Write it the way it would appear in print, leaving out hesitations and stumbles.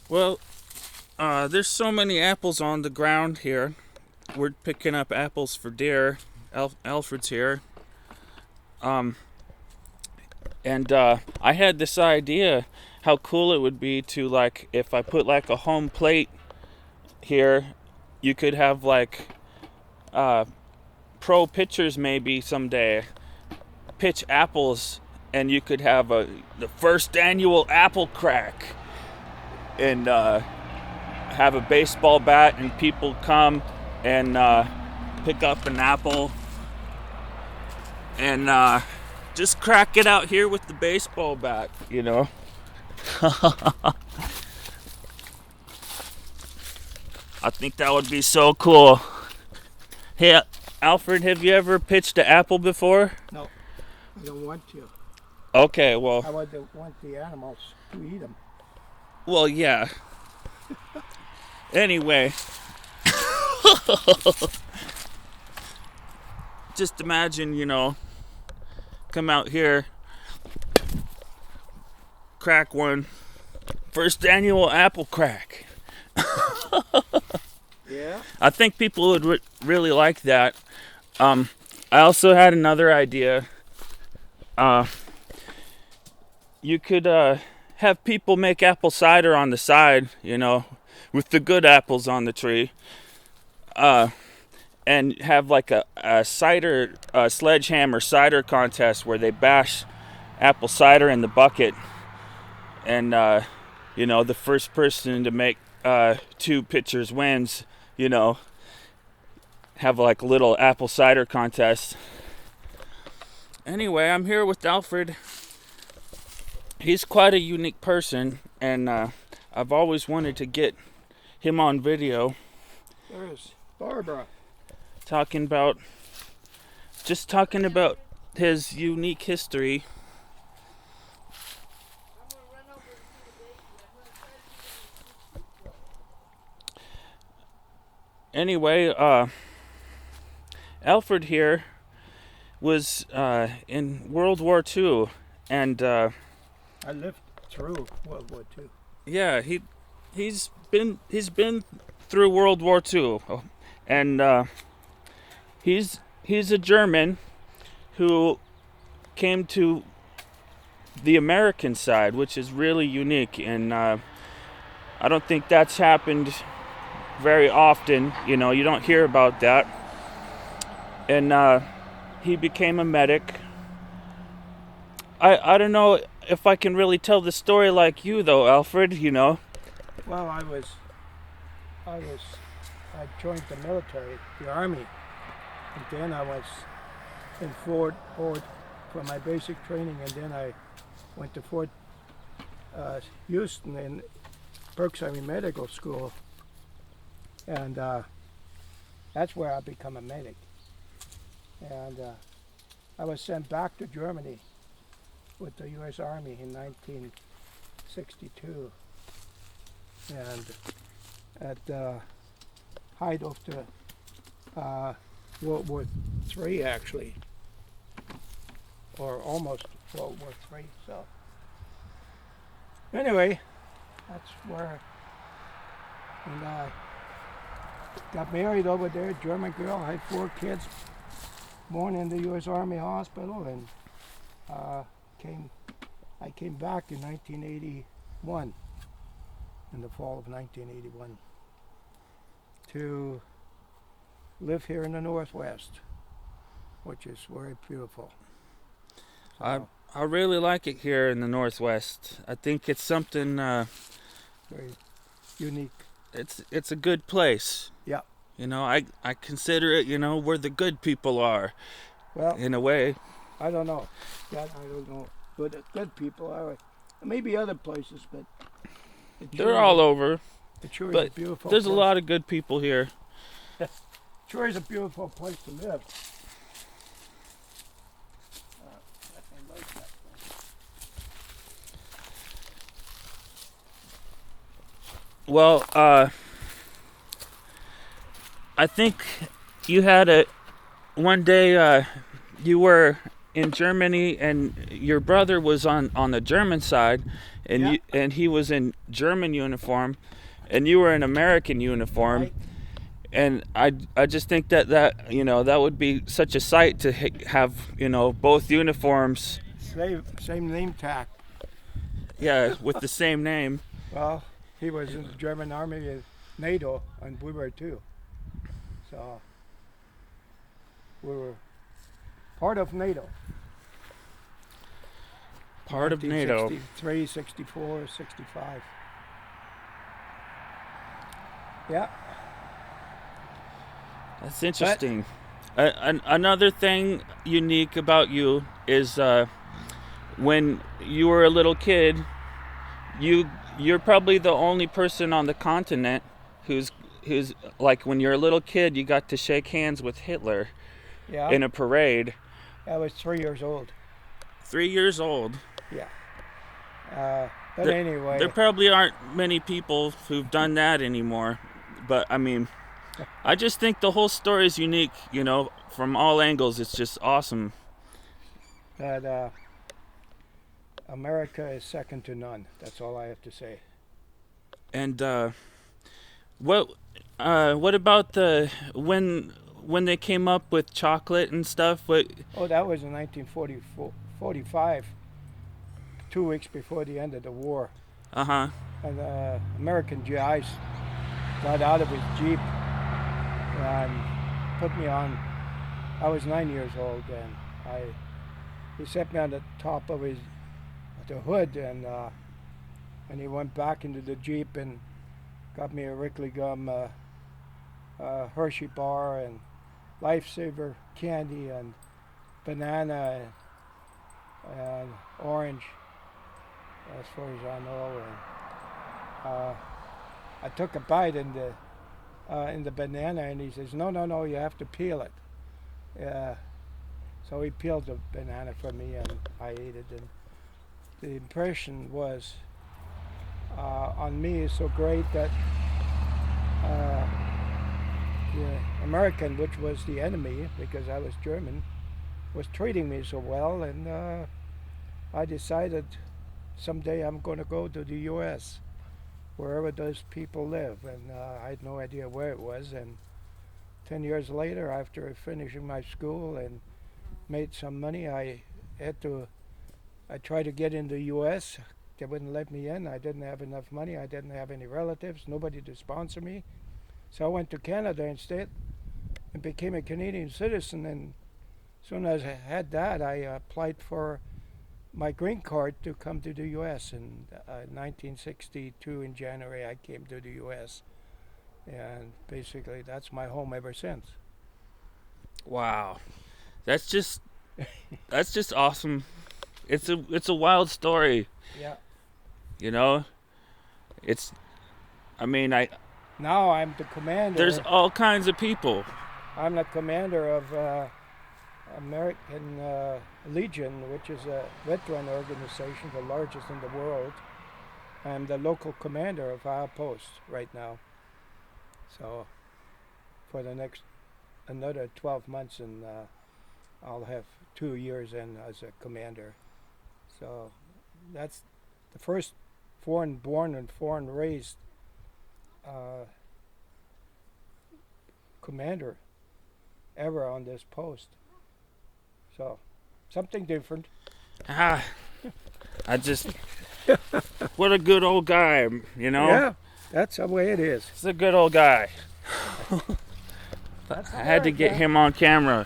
Well, there's so many apples on the ground here. We're picking up apples for deer. Alfred's here. Um, and I had this idea how cool it would be to, like, if I put like a home plate here, you could have like pro pitchers maybe someday pitch apples, and you could have the first annual apple crack, and have a baseball bat, and people come and pick up an apple and just crack it out here with the baseball bat, you know. I think that would be so cool. Hey, Alfred, have you ever pitched an apple before? No, I don't want to. Okay, well. I want the animals to eat them. Well, yeah. Anyway. Just imagine, you know, come out here, crack one. First annual apple crack. Yeah? I think people would really like that. I also had another idea. You could have people make apple cider on the side, you know, with the good apples on the tree. And have like a cider, sledgehammer cider contest where they bash apple cider in the bucket. And, you know, the first person to make 2 pitchers wins, you know, have like a little apple cider contest. Anyway, I'm here with Alfred. He's quite a unique person, and I've always wanted to get him on video. There's Barbara. Talking about his unique history. Anyway, Alfred here was in World War II, and I lived through World War II. yeah, he's been through World War II, and he's a German who came to the American side, which is really unique, and I don't think that's happened very often. You know, you don't hear about that. And he became a medic. I don't know if I can really tell the story like you though, Alfred, you know. Well, I joined the military, the army, and then I was in Fort for my basic training, and then I went to Fort Houston in Berks Army Medical School, and that's where I become a medic. And I was sent back to Germany with the U.S. Army in 1962, and at the height of the World War III, actually, or almost World War III. So anyway, that's where, and I got married over there, German girl. I had 4 kids born in the U.S. Army hospital, and I came back in 1981, in the fall of 1981, to live here in the Northwest, which is very beautiful. So, I really like it here in the Northwest. I think it's something very unique. It's a good place. Yeah. You know, I consider it, you know, where the good people are. Well, in a way. I don't know. That I don't know. Good people are. Maybe other places, but they're all over. It sure but is a beautiful there's place. a lot of good people here. Sure is a beautiful place to live. I like that place. Well, I think you had one day you were in Germany, and your brother was on the German side, and Yeah. and he was in German uniform, and you were in American uniform. Right. And I just think that that would be such a sight to have both uniforms, Same name tag. yeah, with the same name. Well, he was in the German army, NATO, and we were too. So we were part of NATO. Part of NATO. 63, 64, 65. Yeah. That's interesting. Another thing unique about you is when you were a little kid, you're probably the only person on the continent who's like, when you're a little kid, you got to shake hands with Hitler Yeah. in a parade. I was 3 years old. 3 years old. Yeah. But anyway. There probably aren't many people who've done that anymore. But I mean, I just think the whole story is unique, from all angles. It's just awesome. That America is second to none. That's all I have to say. And what about when they came up with chocolate and stuff? Oh, that was in 1945, 2 weeks before the end of the war. Uh-huh. And American GIs got out of his Jeep and put me on. I was 9 years old, and he set me on the top of the hood, and he went back into the Jeep and got me a Wrigley gum, Hershey bar, and Lifesaver candy, and banana, and orange, as far as I know. And I took a bite in the banana, and he says, no, you have to peel it. So he peeled the banana for me, and I ate it. And the impression was on me is so great that the American, which was the enemy because I was German, was treating me so well, and I decided someday I'm going to go to the U.S., wherever those people live, and I had no idea where it was. And 10 years later, after finishing my school and made some money, I tried to get into the U.S. They wouldn't let me in. I didn't have enough money. I didn't have any relatives, nobody to sponsor me. So I went to Canada instead and became a Canadian citizen. And as soon as I had that, I applied for my green card to come to the U.S. In 1962, in January, I came to the U.S. And basically, that's my home ever since. Wow, that's just awesome. It's a wild story. Yeah. It's. I mean, Now I'm the commander. there's all kinds of people. I'm the commander of American Legion, which is a veteran organization, the largest in the world. I'm the local commander of our post right now. So for the next another 12 months, and I'll have 2 years in as a commander. So that's the first foreign-born and foreign-raised commander ever on this post. So something different. I just, what a good old guy, Yeah, that's the way it is. He's a good old guy. That's I had to get him on camera.